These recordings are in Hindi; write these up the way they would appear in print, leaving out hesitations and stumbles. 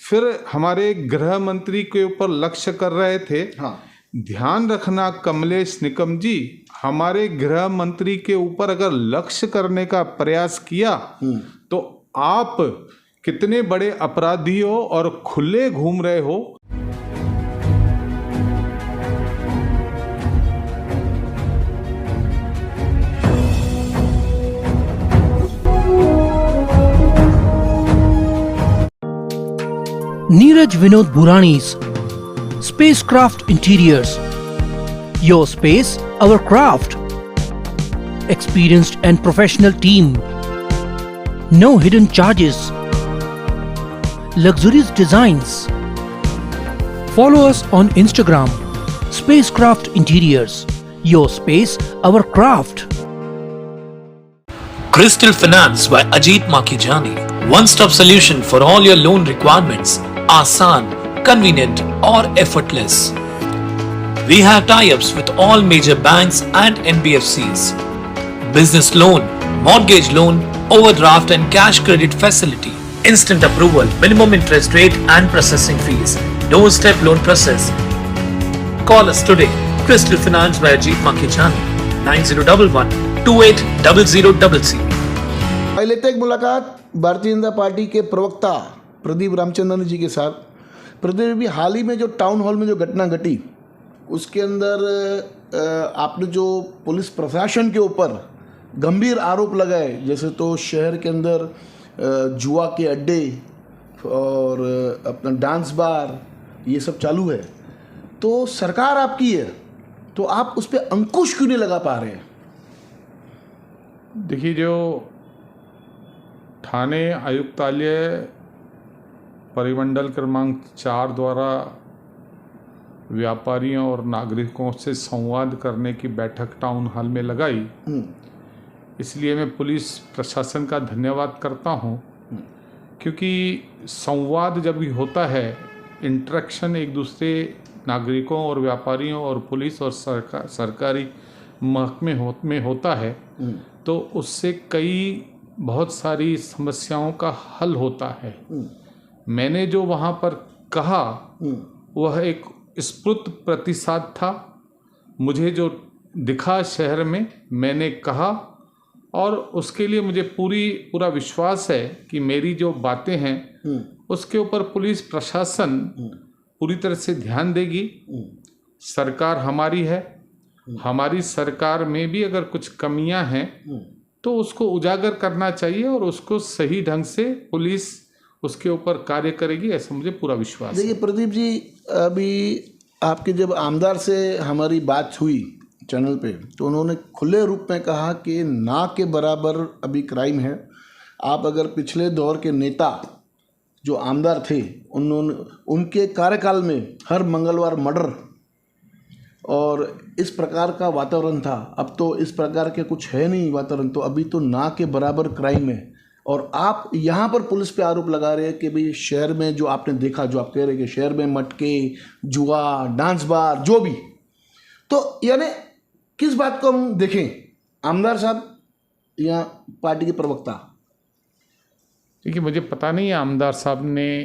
फिर हमारे गृह मंत्री के ऊपर लक्ष्य कर रहे थे। हाँ, ध्यान रखना कमलेश निकम जी, हमारे गृह मंत्री के ऊपर अगर लक्ष्य करने का प्रयास किया तो आप कितने बड़े अपराधी हो और खुले घूम रहे हो। Neeraj Vinod Burani's Spacecraft Interiors. Your space, our craft. Experienced and professional team. No hidden charges. Luxurious designs. Follow us on Instagram. Spacecraft Interiors. Your space, our craft. Crystal Finance by Ajit Makijani. One-stop solution for all your loan requirements. Asan, convenient or effortless. We have tie-ups with all major banks and NBFCs. Business loan, mortgage loan, overdraft and cash credit facility. Instant approval, minimum interest rate and processing fees. Doorstep loan process. Call us today. Crystal Finance by Ajit Makijani. 9011-280066. पहले तक मुलाकात भारतीय जनता पार्टी के प्रवक्ता प्रदीप रामचंद्रन जी के साथ। प्रदीप भी हाल ही में जो टाउन हॉल में जो घटना घटी उसके अंदर आपने जो पुलिस प्रशासन के ऊपर गंभीर आरोप लगाए, जैसे तो शहर के अंदर जुआ के अड्डे और अपना डांस बार ये सब चालू है, तो सरकार आपकी है तो आप उस पर अंकुश क्यों नहीं लगा पा रहे हैं? देखिए, जो थाने आयुक्तालय परिमंडल क्रमांक 4 द्वारा व्यापारियों और नागरिकों से संवाद करने की बैठक टाउन हॉल में लगाई, इसलिए मैं पुलिस प्रशासन का धन्यवाद करता हूं, क्योंकि संवाद जब भी होता है, इंटरेक्शन एक दूसरे नागरिकों और व्यापारियों और पुलिस और सरकारी महकमे में होता है, तो उससे कई बहुत सारी समस्याओं का हल होता है। मैंने जो वहाँ पर कहा वह एक स्फूर्त प्रतिसाद था। मुझे जो दिखा शहर में मैंने कहा, और उसके लिए मुझे पूरा विश्वास है कि मेरी जो बातें हैं उसके ऊपर पुलिस प्रशासन पूरी तरह से ध्यान देगी। सरकार हमारी है, हमारी सरकार में भी अगर कुछ कमियां हैं तो उसको उजागर करना चाहिए और उसको सही ढंग से पुलिस उसके ऊपर कार्य करेगी, ऐसा मुझे पूरा विश्वास है। देखिए प्रदीप जी, अभी आपके जब आमदार से हमारी बात हुई चैनल पे तो उन्होंने खुले रूप में कहा कि ना के बराबर अभी क्राइम है। आप अगर पिछले दौर के नेता जो आमदार थे उनके कार्यकाल में हर मंगलवार मर्डर और इस प्रकार का वातावरण था, अब तो इस प्रकार के कुछ है नहीं वातावरण, तो अभी तो ना के बराबर क्राइम है। और आप यहाँ पर पुलिस पे आरोप लगा रहे हैं कि भाई शहर में जो आपने देखा, जो आप कह रहे हैं कि शहर में मटके, जुआ, डांस बार जो भी, तो यानी किस बात को हम देखें, आमदार साहब या पार्टी के प्रवक्ता? देखिए, मुझे पता नहीं आमदार साहब ने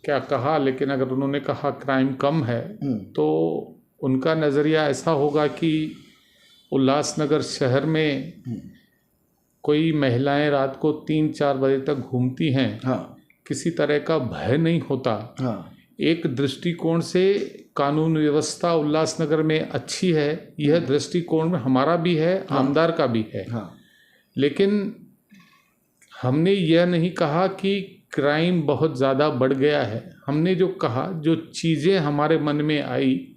क्या कहा, लेकिन अगर उन्होंने कहा क्राइम कम है तो उनका नज़रिया ऐसा होगा कि उल्लासनगर शहर में कोई महिलाएं रात को 3-4 बजे तक घूमती हैं, किसी तरह का भय नहीं होता। एक दृष्टिकोण से कानून व्यवस्था उल्लासनगर में अच्छी है, यह दृष्टिकोण में हमारा भी है, आमदार का भी है। लेकिन हमने यह नहीं कहा कि क्राइम बहुत ज़्यादा बढ़ गया है। हमने जो कहा, जो चीज़ें हमारे मन में आई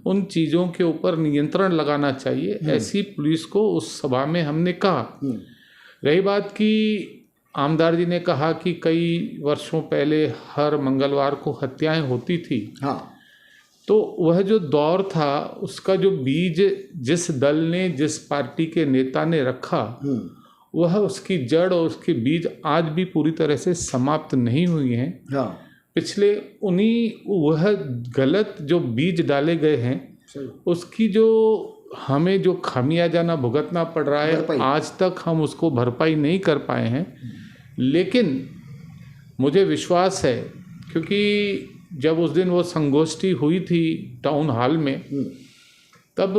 उन चीज़ों के ऊपर नियंत्रण लगाना चाहिए, ऐसी पुलिस को उस सभा में हमने कहा। रही बात कि आमदार जी ने कहा कि कई वर्षों पहले हर मंगलवार को हत्याएं होती थी, तो वह जो दौर था उसका जो बीज जिस दल ने, जिस पार्टी के नेता ने रखा, वह उसकी जड़ और उसके बीज आज भी पूरी तरह से समाप्त नहीं हुई हैं। पिछले वह गलत जो बीज डाले गए हैं उसकी जो हमें जो खामियाजा भुगतना पड़ रहा है, आज तक हम उसको भरपाई नहीं कर पाए हैं। लेकिन मुझे विश्वास है क्योंकि जब उस दिन वो संगोष्ठी हुई थी टाउन हॉल में, तब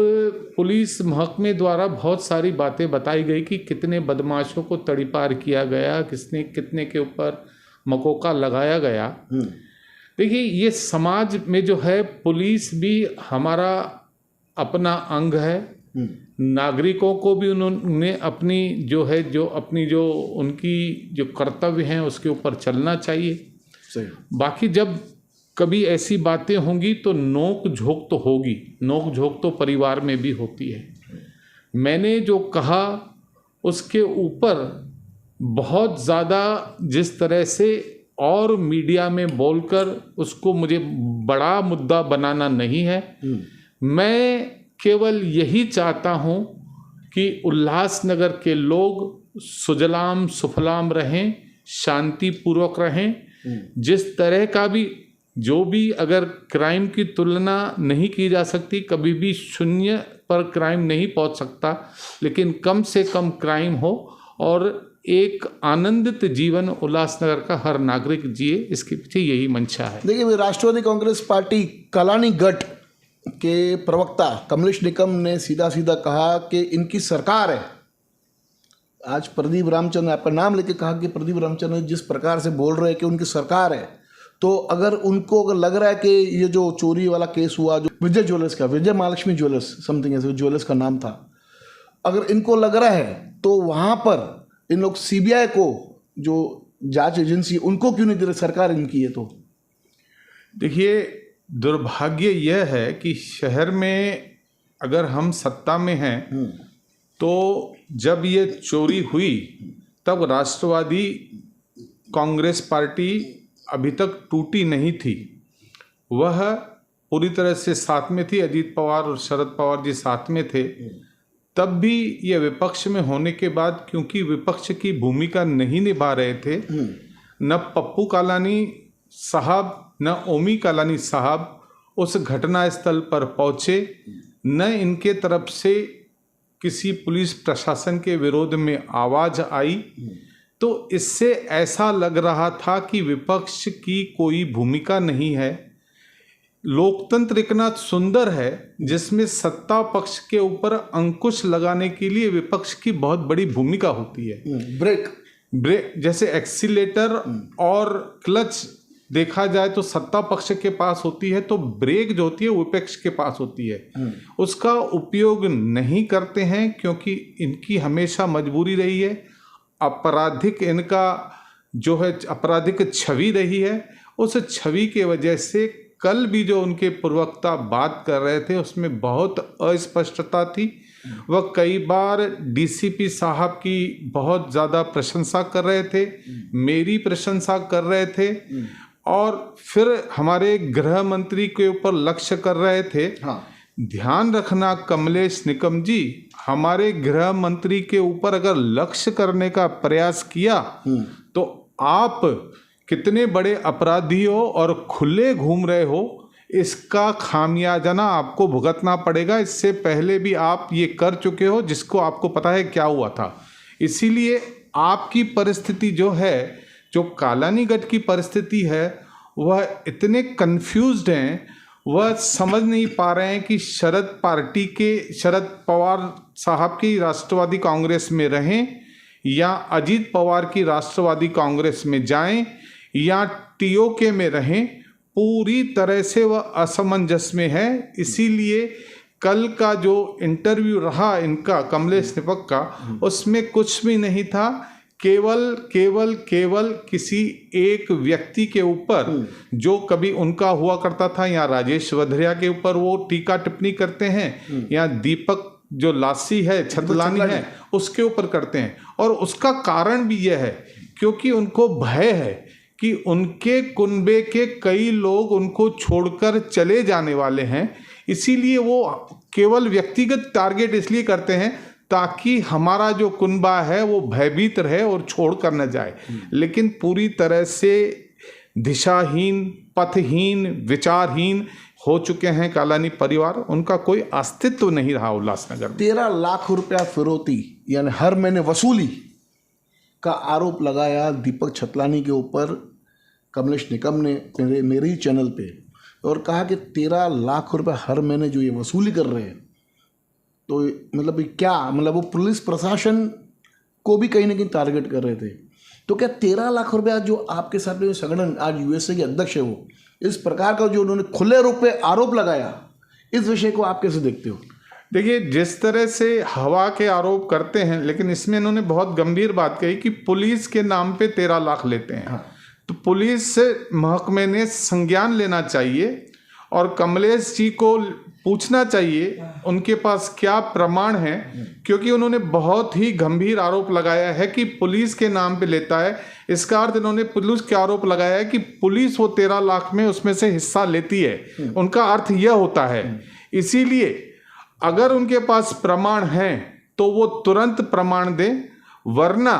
पुलिस महकमे द्वारा बहुत सारी बातें बताई गई कि कितने बदमाशों को तड़ीपार किया गया, कितने के ऊपर मकोका लगाया गया। देखिए, ये समाज में जो है, पुलिस भी हमारा अपना अंग है। नागरिकों को भी उन्होंने अपनी जो उनकी जो कर्तव्य हैं उसके ऊपर चलना चाहिए। सही। बाकी जब कभी ऐसी बातें होंगी तो नोक झोंक तो होगी, नोक झोंक तो परिवार में भी होती है। मैंने जो कहा उसके ऊपर बहुत ज़्यादा जिस तरह से और मीडिया में बोलकर उसको मुझे बड़ा मुद्दा बनाना नहीं है। मैं केवल यही चाहता हूँ कि उल्लासनगर के लोग सुजलाम सुफलाम रहें, शांतिपूर्वक रहें। जिस तरह का भी जो भी, अगर क्राइम की तुलना नहीं की जा सकती, कभी भी शून्य पर क्राइम नहीं पहुंच सकता, लेकिन कम से कम क्राइम हो और एक आनंदित जीवन उल्लासनगर का हर नागरिक जिए, इसके पीछे यही मंशा है। देखिए, राष्ट्रवादी कांग्रेस पार्टी कालानी गढ़ के प्रवक्ता कमलेश निकम ने सीधा सीधा कहा कि इनकी सरकार है। आज प्रदीप रामचंद्र ने आपका नाम लेके कहा कि प्रदीप रामचंद्र जिस प्रकार से बोल रहे हैं कि उनकी सरकार है, तो अगर लग रहा है कि ये जो चोरी वाला केस हुआ, जो विजय ज्वेलर्स का, विजय महालक्ष्मी ज्वेलर्स समथिंग ऐसे ज्वेलर्स का नाम था, अगर इनको लग रहा है तो वहाँ पर इन लोग सीबीआई को, जो जांच एजेंसी, उनको क्यों नहीं दे रहे? सरकार इनकी है तो। देखिए, दुर्भाग्य यह है कि शहर में अगर हम सत्ता में हैं तो जब ये चोरी हुई तब राष्ट्रवादी कांग्रेस पार्टी अभी तक टूटी नहीं थी, वह पूरी तरह से साथ में थी। अजीत पवार और शरद पवार जी साथ में थे। तब भी ये विपक्ष में होने के बाद, क्योंकि विपक्ष की भूमिका नहीं निभा रहे थे, न पप्पू कालानी साहब न ओमी कालानी साहब उस घटना स्थल पर पहुंचे, न इनके तरफ से किसी पुलिस प्रशासन के विरोध में आवाज आई। तो इससे ऐसा लग रहा था कि विपक्ष की कोई भूमिका नहीं है। लोकतंत्र इतना सुंदर है जिसमें सत्ता पक्ष के ऊपर अंकुश लगाने के लिए विपक्ष की बहुत बड़ी भूमिका होती है। ब्रेक जैसे एक्सीलेटर और क्लच देखा जाए तो सत्ता पक्ष के पास होती है, तो ब्रेक जो होती है विपक्ष के पास होती है। उसका उपयोग नहीं करते हैं क्योंकि इनकी हमेशा मजबूरी रही है। आपराधिक इनका जो है आपराधिक छवि रही है। उस छवि के वजह से कल भी जो उनके प्रवक्ता बात कर रहे थे उसमें बहुत अस्पष्टता थी। वह कई बार डीसीपी साहब की बहुत ज़्यादा प्रशंसा कर रहे थे, मेरी प्रशंसा कर रहे थे, और फिर हमारे गृह मंत्री के ऊपर लक्ष्य कर रहे थे। हाँ। ध्यान रखना कमलेश निकम जी, हमारे गृह मंत्री के ऊपर अगर लक्ष्य करने का प्रयास किया तो आप कितने बड़े अपराधी हो और खुले घूम रहे हो, इसका खामियाजा आपको भुगतना पड़ेगा। इससे पहले भी आप ये कर चुके हो, जिसको आपको पता है क्या हुआ था। इसीलिए आपकी परिस्थिति जो है, जो कालानीगढ़ की परिस्थिति है, वह इतने कंफ्यूज्ड हैं, वह समझ नहीं पा रहे हैं कि शरद पवार साहब की राष्ट्रवादी कांग्रेस में रहें या अजीत पवार की राष्ट्रवादी कांग्रेस में जाएं या टीओके में रहें। पूरी तरह से वह असमंजस में है। इसीलिए कल का जो इंटरव्यू रहा इनका, कमलेश निपक का, उसमें कुछ भी नहीं था। केवल किसी एक व्यक्ति के ऊपर जो कभी उनका हुआ करता था, या राजेश वधरिया के ऊपर वो टीका टिप्पणी करते हैं, या दीपक जो लासी है, छतलानी है, उसके ऊपर करते हैं। और उसका कारण भी यह है क्योंकि उनको भय है कि उनके कुनबे के कई लोग उनको छोड़कर चले जाने वाले हैं। इसीलिए वो केवल व्यक्तिगत टारगेट इसलिए करते हैं ताकि हमारा जो कुनबा है वो भयभीत रहे और छोड़ कर न जाए। लेकिन पूरी तरह से दिशाहीन, पथहीन, विचारहीन हो चुके हैं कालानी परिवार। उनका कोई अस्तित्व नहीं रहा उल्लासनगर में। 13 लाख रुपया फिरौती यानी हर महीने वसूली का आरोप लगाया दीपक छतलानी के ऊपर कमलेश निकम ने मेरे ही चैनल पे, और कहा कि 13 लाख रुपए हर महीने जो ये वसूली कर रहे हैं, तो मतलब क्या, मतलब वो पुलिस प्रशासन को भी कहीं ना कहीं टारगेट कर रहे थे। तो क्या 13 लाख रुपया जो आपके साथ में संगठन आज यूएसए के अध्यक्ष है, वो इस प्रकार का जो उन्होंने खुले रूप में आरोप लगाया, इस विषय को आप कैसे देखते हो? देखिए, जिस तरह से हवा के आरोप करते हैं, लेकिन इसमें इन्होंने बहुत गंभीर बात कही कि पुलिस के नाम पे 13 लाख लेते हैं। हाँ। तो पुलिस महकमे ने संज्ञान लेना चाहिए और कमलेश जी को पूछना चाहिए उनके पास क्या प्रमाण है, क्योंकि उन्होंने बहुत ही गंभीर आरोप लगाया है कि पुलिस के नाम पे लेता है। इसका अर्थ इन्होंने पुलिस के आरोप लगाया है कि पुलिस वो 13 लाख में उसमें से हिस्सा लेती है। उनका अर्थ यह होता है। इसीलिए अगर उनके पास प्रमाण हैं तो वो तुरंत प्रमाण दें, वरना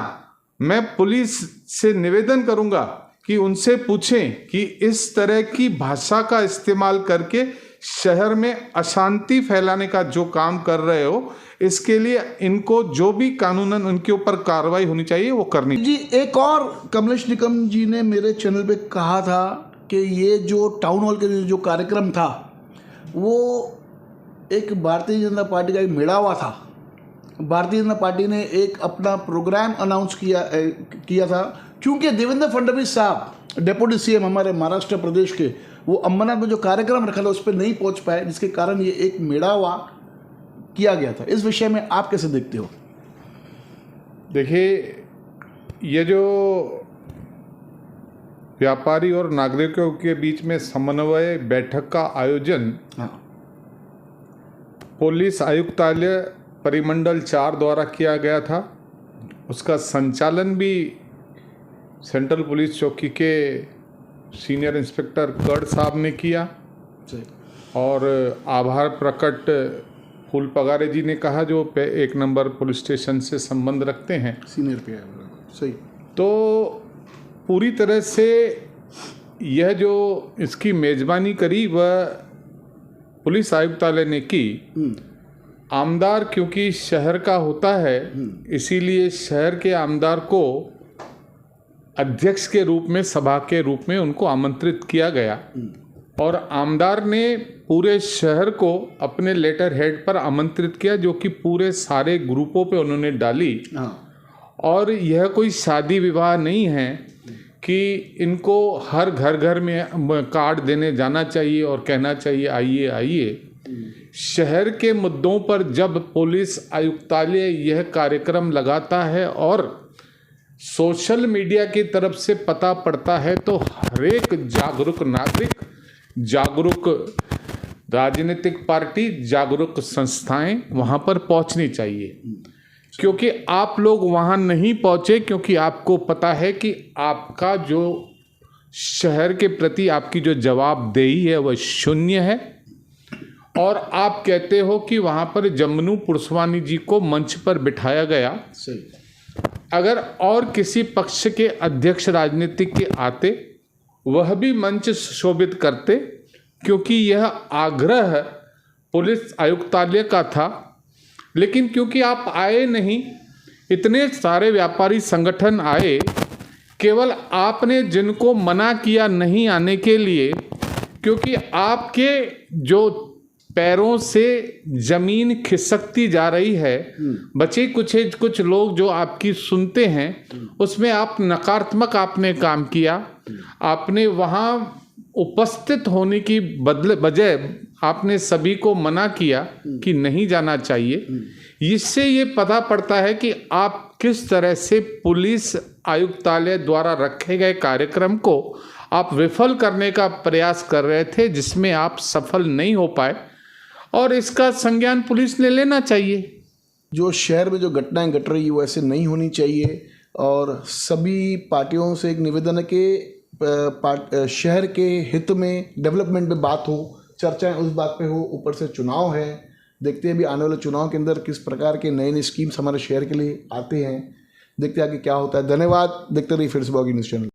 मैं पुलिस से निवेदन करूंगा कि उनसे पूछें कि इस तरह की भाषा का इस्तेमाल करके शहर में अशांति फैलाने का जो काम कर रहे हो, इसके लिए इनको जो भी कानूनन उनके ऊपर कार्रवाई होनी चाहिए वो करनी जी। एक और कमलेश निकम जी ने मेरे चैनल पे कहा था कि ये जो टाउन हॉल के जो कार्यक्रम था वो एक भारतीय जनता पार्टी का एक मेड़ावा था। भारतीय जनता पार्टी ने एक अपना प्रोग्राम अनाउंस किया था, क्योंकि देवेंद्र फडणवीस साहब डेप्यूटी सीएम हमारे महाराष्ट्र प्रदेश के, वो अंबरनाथ में जो कार्यक्रम रखा था उस पर नहीं पहुंच पाए, जिसके कारण ये एक मेड़ावा किया गया था। इस विषय में आप कैसे देखते हो? देखिए, ये जो व्यापारी और नागरिकों के बीच में समन्वय बैठक का आयोजन पुलिस आयुक्तालय परिमंडल 4 द्वारा किया गया था, उसका संचालन भी सेंट्रल पुलिस चौकी के सीनियर इंस्पेक्टर कर्ड साहब ने किया। और आभार प्रकट फूल पगारे जी ने कहा, जो 1 नंबर पुलिस स्टेशन से संबंध रखते हैं, सीनियर पे सही। तो पूरी तरह से यह जो इसकी मेजबानी करी वह पुलिस आयुक्तालय ने की। आमदार क्योंकि शहर का होता है, इसीलिए शहर के आमदार को अध्यक्ष के रूप में, सभा के रूप में उनको आमंत्रित किया गया, और आमदार ने पूरे शहर को अपने लेटर हेड पर आमंत्रित किया, जो कि पूरे सारे ग्रुपों पे उन्होंने डाली। और यह कोई शादी विवाह नहीं है कि इनको हर घर घर में कार्ड देने जाना चाहिए और कहना चाहिए आइए आइए। शहर के मुद्दों पर जब पुलिस आयुक्तालय यह कार्यक्रम लगाता है और सोशल मीडिया की तरफ से पता पड़ता है, तो हरेक जागरूक नागरिक, जागरूक राजनीतिक पार्टी, जागरूक संस्थाएं वहां पर पहुंचनी चाहिए। क्योंकि आप लोग वहां नहीं पहुंचे क्योंकि आपको पता है कि आपका जो शहर के प्रति आपकी जो जवाबदेही है वह शून्य है, और आप कहते हो कि वहां पर जमनू पुरसवानी जी को मंच पर बिठाया गया। सही। अगर और किसी पक्ष के अध्यक्ष राजनीतिक के आते, वह भी मंच शोभित करते, क्योंकि यह आग्रह पुलिस आयुक्तालय का था। लेकिन क्योंकि आप आए नहीं, इतने सारे व्यापारी संगठन आए, केवल आपने जिनको मना किया नहीं आने के लिए, क्योंकि आपके जो पैरों से जमीन खिसकती जा रही है, बचे कुछ लोग जो आपकी सुनते हैं, उसमें आप नकारात्मक आपने काम किया। आपने वहाँ उपस्थित होने की बजाय आपने सभी को मना किया कि नहीं जाना चाहिए। इससे ये पता पड़ता है कि आप किस तरह से पुलिस आयुक्तालय द्वारा रखे गए कार्यक्रम को आप विफल करने का प्रयास कर रहे थे, जिसमें आप सफल नहीं हो पाए, और इसका संज्ञान पुलिस ने लेना चाहिए। जो शहर में जो घटनाएं घट रही है वो ऐसे नहीं होनी चाहिए, और सभी पार्टियों से एक निवेदन है कि शहर के हित में, डेवलपमेंट में बात हो, चर्चाएं उस बात पे हो। ऊपर से चुनाव है, देखते हैं भी आने वाले चुनाव के अंदर किस प्रकार के नए नए स्कीम्स हमारे शहर के लिए आते हैं। देखते हैं आगे क्या होता है। धन्यवाद। देखते रहिए फेसबुक न्यूज़ चैनल।